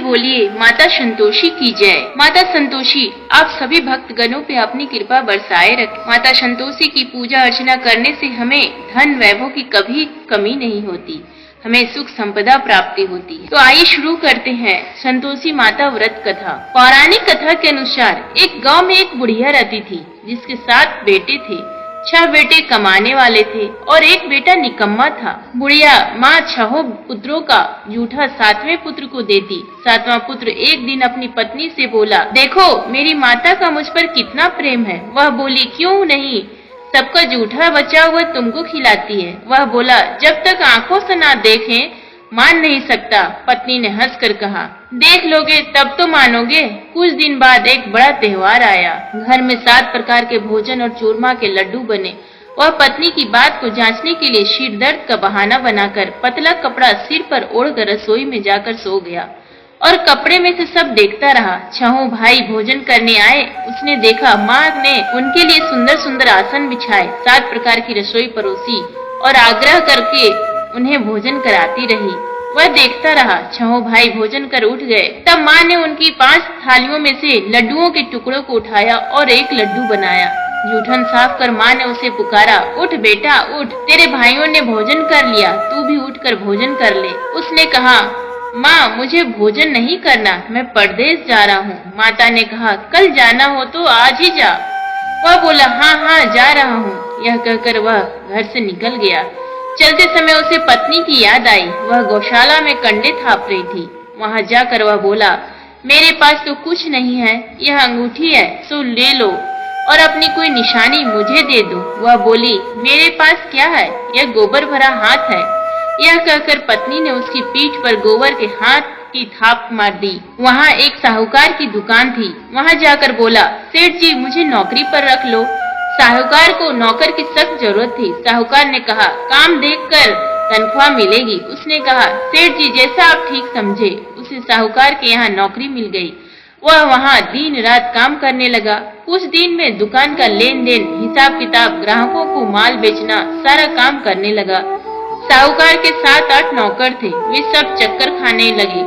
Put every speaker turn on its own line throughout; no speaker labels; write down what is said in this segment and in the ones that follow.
बोलिए, माता संतोषी की जय। माता संतोषी आप सभी भक्त गणों पे अपनी कृपा बरसाए रखें। माता संतोषी की पूजा अर्चना करने से हमें धन वैभव की कभी कमी नहीं होती, हमें सुख संपदा प्राप्ति होती है। तो आइए शुरू करते हैं संतोषी माता व्रत कथा। पौराणिक कथा के अनुसार एक गांव में एक बुढ़िया रहती थी, जिसके 7 बेटे थे। 6 बेटे कमाने वाले थे और एक बेटा निकम्मा था। बुढ़िया माँ 6 पुत्रों का जूठा 7वें पुत्र को देती। 7वां पुत्र एक दिन अपनी पत्नी से बोला, देखो मेरी माता का मुझ पर कितना प्रेम है। वह बोली, क्यों नहीं, सबका जूठा बचा हुआ तुमको खिलाती है। वह बोला, जब तक आंखों से ना देखें मान नहीं सकता। पत्नी ने हंसकर कहा, देख लोगे तब तो मानोगे। कुछ दिन बाद एक बड़ा त्योहार आया। घर में 7 प्रकार के भोजन और चूरमा के लड्डू बने। वह पत्नी की बात को जांचने के लिए सिर दर्द का बहाना बनाकर पतला कपड़ा सिर पर ओढ़कर रसोई में जाकर सो गया और कपड़े में से सब देखता रहा। 6 भाई भोजन करने आए। उसने देखा माँ ने उनके लिए सुंदर सुंदर आसन बिछाए, 7 प्रकार की रसोई परोसी और आग्रह करके उन्हें भोजन कराती रही। वह देखता रहा। 6 भाई भोजन कर उठ गए। तब माँ ने उनकी 5 थालियों में से लड्डुओं के टुकड़ों को उठाया और एक लड्डू बनाया। जूठन साफ कर माँ ने उसे पुकारा, उठ बेटा उठ, तेरे भाइयों ने भोजन कर लिया, तू भी उठकर भोजन कर ले। उसने कहा, माँ मुझे भोजन नहीं करना, मैं परदेश जा रहा हूँ। माता ने कहा, कल जाना हो तो आज ही जा। वह बोला, हाँ हाँ जा रहा हूँ। यह कहकर वह घर से निकल गया। चलते समय उसे पत्नी की याद आई। वह गौशाला में कंडे थाप रही थी। वहां जाकर वह बोला, मेरे पास तो कुछ नहीं है, यह अंगूठी है सो ले लो और अपनी कोई निशानी मुझे दे दो। वह बोली, मेरे पास क्या है, यह गोबर भरा हाथ है। यह कहकर पत्नी ने उसकी पीठ पर गोबर के हाथ की थाप मार दी। वहाँ एक साहूकार की दुकान थी। वहाँ जाकर बोला, सेठ जी मुझे नौकरी पर रख लो। साहूकार को नौकर की सख्त जरूरत थी। साहूकार ने कहा, काम देखकर तनख्वाह मिलेगी। उसने कहा, सेठ जी जैसा आप ठीक समझे। उसे साहूकार के यहाँ नौकरी मिल गई। वह वहाँ दिन रात काम करने लगा। कुछ दिन में दुकान का लेन देन, हिसाब किताब, ग्राहकों को माल बेचना, सारा काम करने लगा। साहूकार के 7-8 नौकर थे। वे सब चक्कर खाने लगे,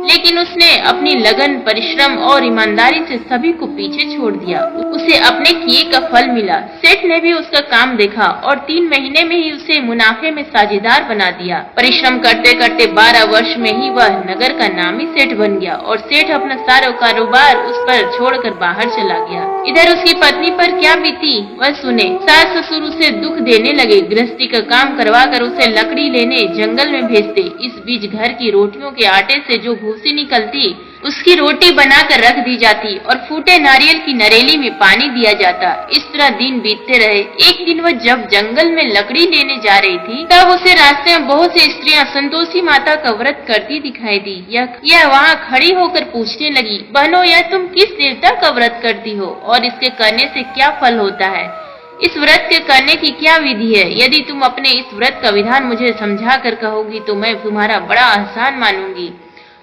लेकिन उसने अपनी लगन, परिश्रम और ईमानदारी से सभी को पीछे छोड़ दिया। उसे अपने किए का फल मिला। सेठ ने भी उसका काम देखा और 3 महीने में ही उसे मुनाफे में साझेदार बना दिया। परिश्रम करते करते 12 वर्ष में ही वह नगर का नामी सेठ बन गया और सेठ अपना सारा कारोबार उस पर छोड़कर बाहर चला गया। इधर उसकी पत्नी पर क्या बीती वह सुने। सास ससुर उसे दुख देने लगे। गृहस्थी का काम करवा कर उसे लकड़ी लेने जंगल में भेजते। इस बीच घर की रोटियों के आटे से जो भूसी निकलती उसकी रोटी बनाकर रख दी जाती और फूटे नारियल की नरेली में पानी दिया जाता। इस तरह दिन बीतते रहे। एक दिन वह जब जंगल में लकड़ी लेने जा रही थी, तब उसे रास्ते में बहुत सी स्त्रियां संतोषी माता का व्रत करती दिखाई दी। यह वहाँ खड़ी होकर पूछने लगी, बहनों यह तुम किस देवता का व्रत करती हो और इसके करने से क्या फल होता है? इस व्रत के करने की क्या विधि है? यदि तुम अपने इस व्रत का विधान मुझे समझा कर कहोगी तो मैं तुम्हारा बड़ा एहसान मानूंगी।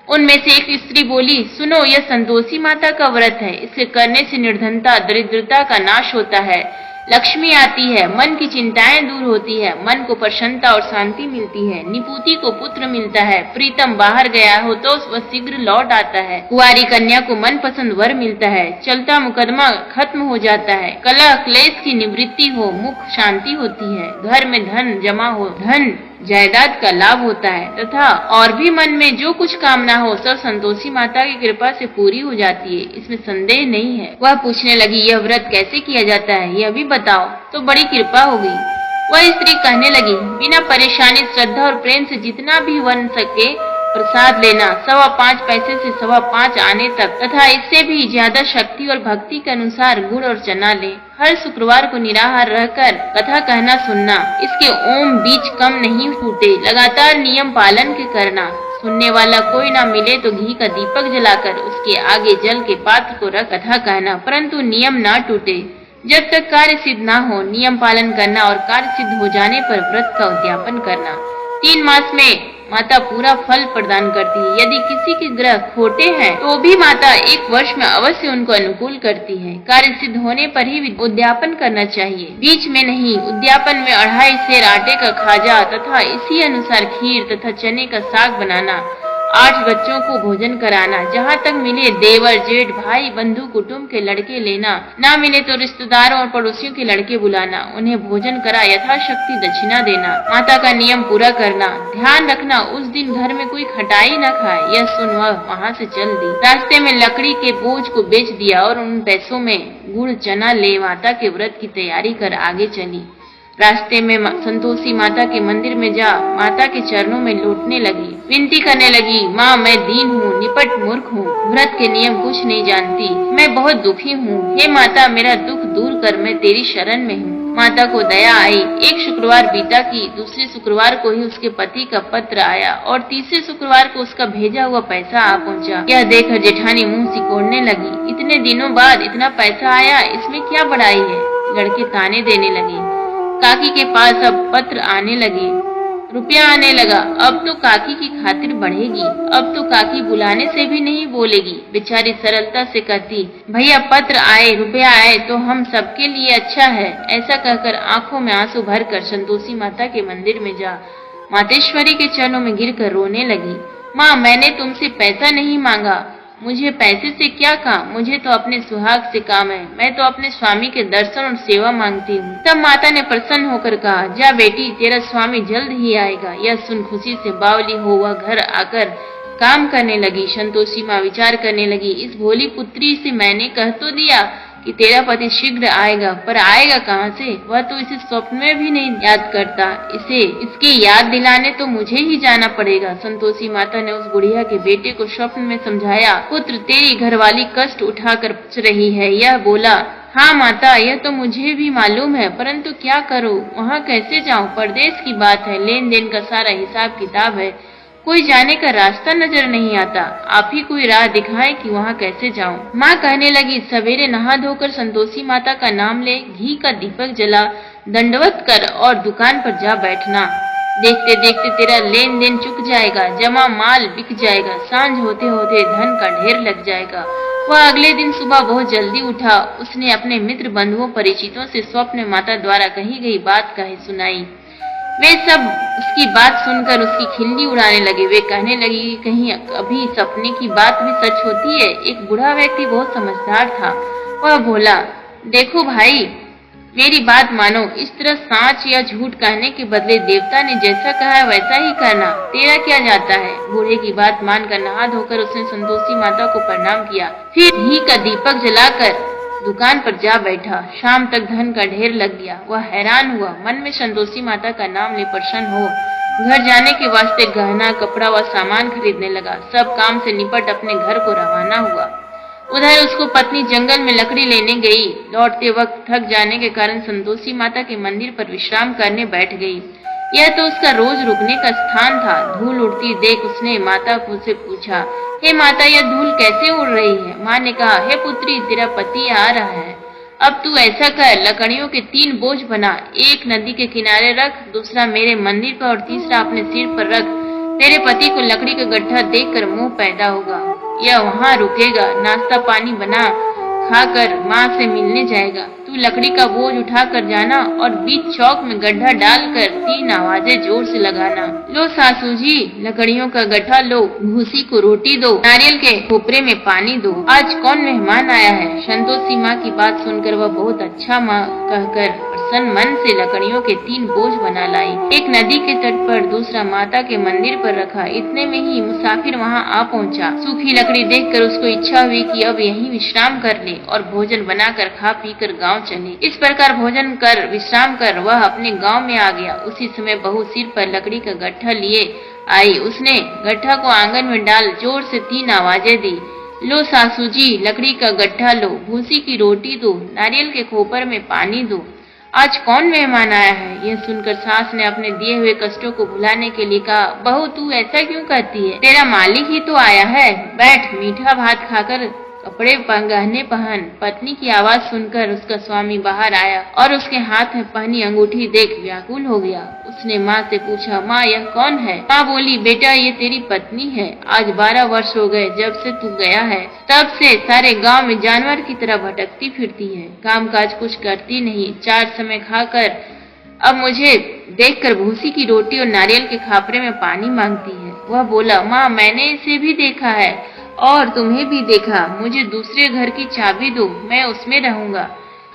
उनमें से एक स्त्री बोली, सुनो यह संतोषी माता का व्रत है। इसके करने से निर्धनता, दरिद्रता का नाश होता है, लक्ष्मी आती है, मन की चिंताएं दूर होती है, मन को प्रसन्नता और शांति मिलती है, निपुति को पुत्र मिलता है, प्रीतम बाहर गया हो तो वह शीघ्र लौट आता है, कुंवारी कन्या को मनपसंद वर मिलता है, चलता मुकदमा खत्म हो जाता है, कलह क्लेश की निवृत्ति हो, मुख शांति होती है, घर में धन जमा हो, धन जायदाद का लाभ होता है तथा और भी मन में जो कुछ कामना हो सब संतोषी माता की कृपा से पूरी हो जाती है, इसमें संदेह नहीं है। वह पूछने लगी, यह व्रत कैसे किया जाता है यह भी बताओ तो बड़ी कृपा होगी। वह स्त्री कहने लगी, बिना परेशानी, श्रद्धा और प्रेम से जितना भी बन सके प्रसाद लेना, 5.25 पैसे से 5.25 आने तक तथा इससे भी ज्यादा शक्ति और भक्ति के अनुसार गुड़ और चना ले। हर शुक्रवार को निराहार रहकर कथा कहना सुनना। इसके ओम बीच कम नहीं फूटे। लगातार नियम पालन के करना। सुनने वाला कोई ना मिले तो घी का दीपक जलाकर उसके आगे जल के पात्र को रख कथा कहना, परंतु नियम ना टूटे। जब तक कार्य सिद्ध ना हो नियम पालन करना और कार्य सिद्ध हो जाने पर व्रत का उद्यापन करना। 3 मास में माता पूरा फल प्रदान करती है। यदि किसी के ग्रह खोटे हैं तो भी माता 1 वर्ष में अवश्य उनको अनुकूल करती है। कार्य सिद्ध होने पर ही उद्यापन करना चाहिए, बीच में नहीं। उद्यापन में 2.5 सेर आटे का खाजा तथा इसी अनुसार खीर तथा चने का साग बनाना, 8 बच्चों को भोजन कराना, जहाँ तक मिले देवर जेठ भाई बंधु कुटुंब के लड़के लेना, ना मिले तो रिश्तेदारों और पड़ोसियों के लड़के बुलाना, उन्हें भोजन करा यथाशक्ति दक्षिणा देना, माता का नियम पूरा करना, ध्यान रखना उस दिन घर में कोई खटाई न खाए। यह सुन वह वहाँ से चल दी। रास्ते में लकड़ी के बोझ को बेच दिया और उन पैसों में गुड़ चना ले माता के व्रत की तैयारी कर आगे चली। रास्ते में संतोषी माता के मंदिर में जा माता के चरणों में लौटने लगी, विनती करने लगी, माँ मैं दीन हूँ, निपट मूर्ख हूँ, व्रत के नियम कुछ नहीं जानती, मैं बहुत दुखी हूँ, हे माता मेरा दुख दूर कर, मैं तेरी शरण में हूँ। माता को दया आई। एक शुक्रवार बीता कि दूसरे शुक्रवार को ही उसके पति का पत्र आया और तीसरे शुक्रवार को उसका भेजा हुआ पैसा आ पहुँचा। यह देखकर जेठानी मुंह सिकोड़ने लगी, इतने दिनों बाद इतना पैसा आया, इसमें क्या बड़ाई है। लड़के ताने देने लगे। काकी के पास अब पत्र आने लगे, रुपया आने लगा। अब तो काकी की खातिर बढ़ेगी, अब तो काकी बुलाने से भी नहीं बोलेगी। बेचारी सरलता से कहती, भैया पत्र आए, रुपया आए तो हम सबके लिए अच्छा है। ऐसा कहकर आंखों में आंसू भरकर संतोषी माता के मंदिर में जा मातेश्वरी के चरणों में गिरकर रोने लगी। माँ मैंने तुमसे पैसा नहीं मांगा, मुझे पैसे से क्या काम, मुझे तो अपने सुहाग से काम है, मैं तो अपने स्वामी के दर्शन और सेवा मांगती हूँ। तब माता ने प्रसन्न होकर कहा, जा बेटी तेरा स्वामी जल्द ही आएगा। यह सुन खुशी से बावली हो वह घर आकर काम करने लगी। संतोषी माँ विचार करने लगी, इस भोली पुत्री से मैंने कह तो दिया कि तेरा पति शीघ्र आएगा, पर आएगा कहाँ से, वह तो इसे स्वप्न में भी नहीं याद करता, इसे इसकी याद दिलाने तो मुझे ही जाना पड़ेगा। संतोषी माता ने उस बुढ़िया के बेटे को स्वप्न में समझाया, पुत्र तेरी घरवाली कष्ट उठाकर पूछ रही है। यह बोला, हाँ माता यह तो मुझे भी मालूम है, परंतु क्या करूँ, वहाँ कैसे जाऊँ, परदेश की बात है, लेन देन का सारा हिसाब किताब है, कोई जाने का रास्ता नजर नहीं आता, आप ही कोई राह दिखाएं कि वहाँ कैसे जाऊं। माँ कहने लगी, सवेरे नहा धोकर संतोषी माता का नाम ले, घी का दीपक जला, दंडवत कर और दुकान पर जा बैठना। देखते देखते तेरा लेन देन चुक जाएगा, जमा माल बिक जाएगा, सांझ होते होते धन का ढेर लग जाएगा। वह अगले दिन सुबह बहुत जल्दी उठा। उसने अपने मित्र बंधुओं परिचितों से स्वप्न माता द्वारा कही गई बात कही सुनाई। वे सब उसकी बात सुनकर उसकी खिल्ली उड़ाने लगे। वे कहने लगे कि कहीं अभी सपने की बात भी सच होती है। एक बूढ़ा व्यक्ति बहुत समझदार था। वह बोला, देखो भाई मेरी बात मानो, इस तरह सांच या झूठ कहने के बदले देवता ने जैसा कहा है वैसा ही करना, तेरा क्या जाता है। बूढ़े की बात मानकर नहा धोकर उसने संतोषी माता को प्रणाम किया, फिर घी का दीपक जलाकर दुकान पर जा बैठा। शाम तक धन का ढेर लग गया। वह हैरान हुआ, मन में संतोषी माता का नाम ले प्रसन्न हो घर जाने के वास्ते गहना कपड़ा व सामान खरीदने लगा। सब काम से निपट अपने घर को रवाना हुआ। उधर उसको पत्नी जंगल में लकड़ी लेने गई। लौटते वक्त थक जाने के कारण संतोषी माता के मंदिर पर विश्राम करने बैठ गई। यह तो उसका रोज रुकने का स्थान था। धूल उड़ती देख उसने माता से पूछा, हे माता यह धूल कैसे उड़ रही है। माँ ने कहा, हे पुत्री तेरा पति आ रहा है, अब तू ऐसा कर, लकड़ियों के 3 बोझ बना, एक नदी के किनारे रख, दूसरा मेरे मंदिर पर और तीसरा अपने सिर पर रख। तेरे पति को लकड़ी का गड्ढा देखकर मोह पैदा होगा, यह वहाँ रुकेगा, नाश्ता पानी बना खाकर माँ से मिलने जाएगा। तू लकड़ी का बोझ उठा कर जाना और बीच चौक में गड्ढा डालकर 3 आवाजें जोर से लगाना, लो सासू जी लकड़ियों का गड्ढा लो, भूसी को रोटी दो, नारियल के खोपरे में पानी दो, आज कौन मेहमान आया है। संतोषी माँ की बात सुनकर वह बहुत अच्छा माँ कहकर प्रसन्न मन से लकड़ियों के 3 बोझ बना लाई। एक नदी के तट पर, दूसरा माता के मंदिर पर रखा। इतने में ही मुसाफिर वहाँ आ पहुँचा। सूखी लकड़ी देखकर उसको इच्छा हुई कि अब यहीं विश्राम कर ले और भोजन बनाकर खा पी कर गाँव चले। इस प्रकार भोजन कर विश्राम कर वह अपने गाँव में आ गया। उसी समय बहू सिर पर लकड़ी का गट्ठा लिए आई। उसने गट्ठा को आंगन में डाल जोर से 3 आवाजें दी, लो सासू जी लकड़ी का गट्ठा लो, भूसी की रोटी दो, नारियल के खोपर में पानी दो, आज कौन मेहमान आया है। यह सुनकर सास ने अपने दिए हुए कष्टों को भुलाने के लिए कहा, बहू तू ऐसा क्यों कहती है, तेरा मालिक ही तो आया है, बैठ मीठा भात खाकर कपड़े गहने पहन। पत्नी की आवाज सुनकर उसका स्वामी बाहर आया और उसके हाथ में पहनी अंगूठी देख व्याकुल हो गया। उसने माँ से पूछा, माँ यह कौन है। माँ बोली, बेटा ये तेरी पत्नी है, आज 12 वर्ष हो गए जब से तू गया है, तब से सारे गांव में जानवर की तरह भटकती फिरती है, काम काज कुछ करती नहीं, 4 समय खाकर अब मुझे देखकर भूसी की रोटी और नारियल के खापरे में पानी मांगती है। वह बोला, माँ मैंने इसे भी देखा है और तुम्हें भी देखा, मुझे दूसरे घर की चाबी दो, मैं उसमें रहूंगा।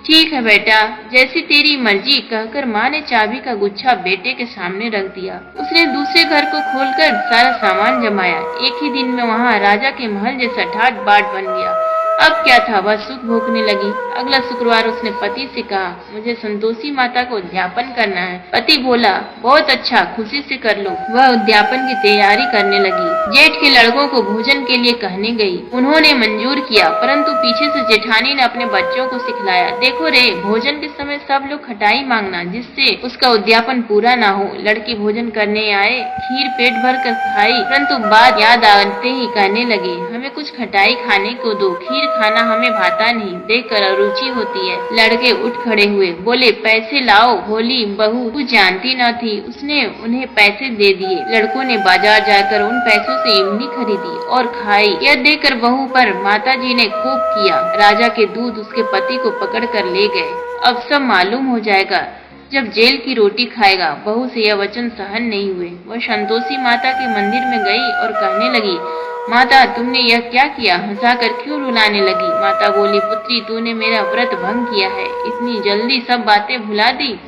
ठीक है बेटा, जैसी तेरी मर्जी, कहकर माँ ने चाबी का गुच्छा बेटे के सामने रख दिया। उसने दूसरे घर को खोलकर सारा सामान जमाया। एक ही दिन में वहाँ राजा के महल जैसा ठाट बाट बन गया। अब क्या था, वह सुख भोगने लगी। अगला शुक्रवार उसने पति से कहा, मुझे संतोषी माता को उद्यापन करना है। पति बोला, बहुत अच्छा, खुशी से कर लो। वह उद्यापन की तैयारी करने लगी। जेठ के लड़कों को भोजन के लिए कहने गई। उन्होंने मंजूर किया, परंतु पीछे से जेठानी ने अपने बच्चों को सिखलाया, देखो रे, भोजन के समय सब लोग खटाई मांगना, जिससे उसका उद्यापन पूरा ना हो। लड़की भोजन करने आए, खीर पेट भर कर खाई, परंतु बात याद आते ही कहने लगे, हमें कुछ खटाई खाने को दो, खीर खाना हमें भाता नहीं, देखकर अरुचि होती है। लड़के उठ खड़े हुए, बोले, पैसे लाओ। भोली बहू कुछ जानती न थी, उसने उन्हें पैसे दे दिए। लड़कों ने बाजार जाकर उन पैसों से इमली खरीदी और खाई। यह देखकर बहू पर माताजी ने खूब किया। राजा के दूत उसके पति को पकड़ कर ले गए। अब सब मालूम हो जाएगा जब जेल की रोटी खाएगा। बहू से यह वचन सहन नहीं हुए। वह संतोषी माता के मंदिर में गई और कहने लगी, माता तुमने यह क्या किया, हंसाकर क्यों रुलाने लगी। माता बोली, पुत्री तूने मेरा व्रत भंग किया है, इतनी जल्दी सब बातें भुला दी।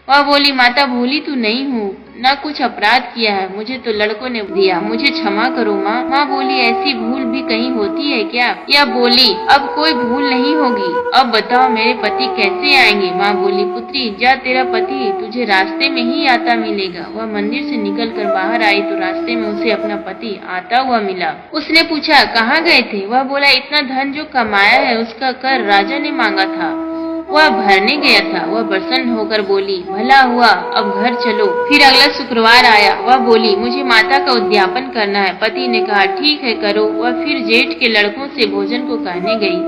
वह बोली, माता भूली तो नहीं हूँ, न कुछ अपराध किया है, मुझे तो लड़कों ने दिया, मुझे क्षमा करो माँ। माँ बोली, ऐसी भूल भी कहीं होती है क्या। यह बोली, अब कोई भूल नहीं होगी, अब बताओ मेरे पति कैसे आएंगे। माँ बोली, पुत्री जा, तेरा पति तुझे रास्ते में ही आता मिलेगा। वह मंदिर से निकल कर बाहर आई तो रास्ते में उसे अपना पति आता हुआ मिला। उसने पूछा, कहाँ गए थे। वह बोला, इतना धन जो कमाया है उसका कर राजा ने मांगा था, वह भरने गया था। वह प्रसन्न होकर बोली, भला हुआ, अब घर चलो। फिर अगला शुक्रवार आया। वह बोली, मुझे माता का उद्यापन करना है। पति ने कहा, ठीक है करो। वह फिर जेठ के लड़कों से भोजन को कहने गई।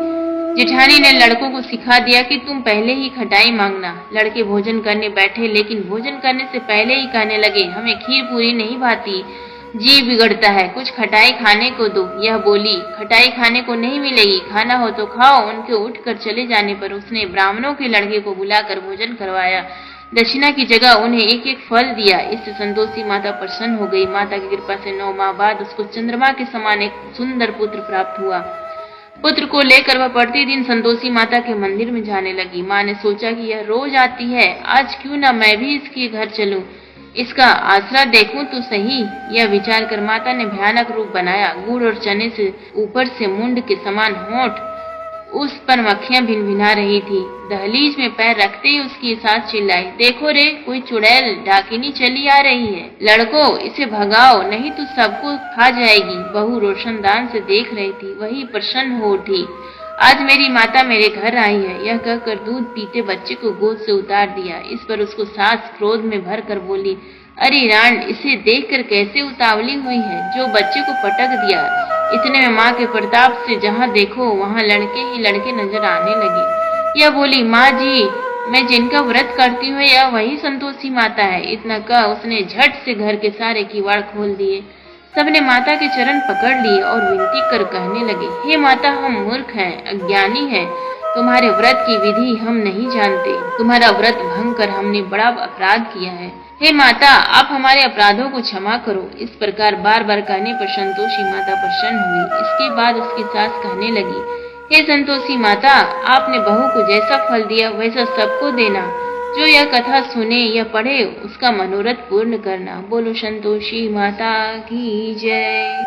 जेठानी ने लड़कों को सिखा दिया कि तुम पहले ही खटाई मांगना। लड़के भोजन करने बैठे, लेकिन भोजन करने से पहले ही कहने लगे, हमें खीर पूरी नहीं भाती, जी बिगड़ता है, कुछ खटाई खाने को दो। यह बोली, खटाई खाने को नहीं मिलेगी, खाना हो तो खाओ। उनके उठकर चले जाने पर उसने ब्राह्मणों के लड़के को बुलाकर भोजन करवाया। दक्षिणा की जगह उन्हें एक एक फल दिया। इससे संतोषी माता प्रसन्न हो गई। माता की कृपा से 9 माह बाद उसको चंद्रमा के समान एक सुंदर पुत्र प्राप्त हुआ। पुत्र को लेकर वह प्रतिदिन संतोषी माता के मंदिर में जाने लगी। माँ ने सोचा कि यह रोज आती है, आज क्यों न मैं भी इसके घर चलूं, इसका आसरा देखूं तो सही। यह विचार कर माता ने भयानक रूप बनाया। गुड़ और चने से ऊपर से मुंड के समान होंठ, उस पर मक्खियां भिनभिना रही थी। दहलीज में पैर रखते ही उसकी सास चिल्लाई, देखो रे, कोई चुड़ैल डाकिनी चली आ रही है, लड़को इसे भगाओ, नहीं तो सबको खा जाएगी। बहू रोशनदान से देख रही थी, वही प्रसन्न हो उठी, आज मेरी माता मेरे घर आई है। यह कहकर दूध पीते बच्चे को गोद से उतार दिया। इस पर उसको सास क्रोध में भर कर बोली, अरे रांड, इसे देखकर कैसे उतावली हुई है, जो बच्चे को पटक दिया। इतने में माँ के प्रताप से जहाँ देखो वहाँ लड़के ही लड़के नजर आने लगे। यह बोली, माँ जी, मैं जिनका व्रत करती हूँ यह वही संतोषी माता है। इतना कह उसने झट से घर के सारे किवाड़ खोल दिए। सबने माता के चरण पकड़ लिए और विनती कर कहने लगे, हे माता, हम मूर्ख हैं, अज्ञानी हैं, तुम्हारे व्रत की विधि हम नहीं जानते, तुम्हारा व्रत भंग कर हमने बड़ा अपराध किया है। हे माता, आप हमारे अपराधों को क्षमा करो। इस प्रकार बार बार कहने पर संतोषी माता प्रसन्न हुई। इसके बाद उसकी सास कहने लगी, हे संतोषी माता, आपने बहू को जैसा फल दिया वैसा सबको देना। जो यह कथा सुने या पढ़े उसका मनोरथ पूर्ण करना। बोलो संतोषी माता की जय।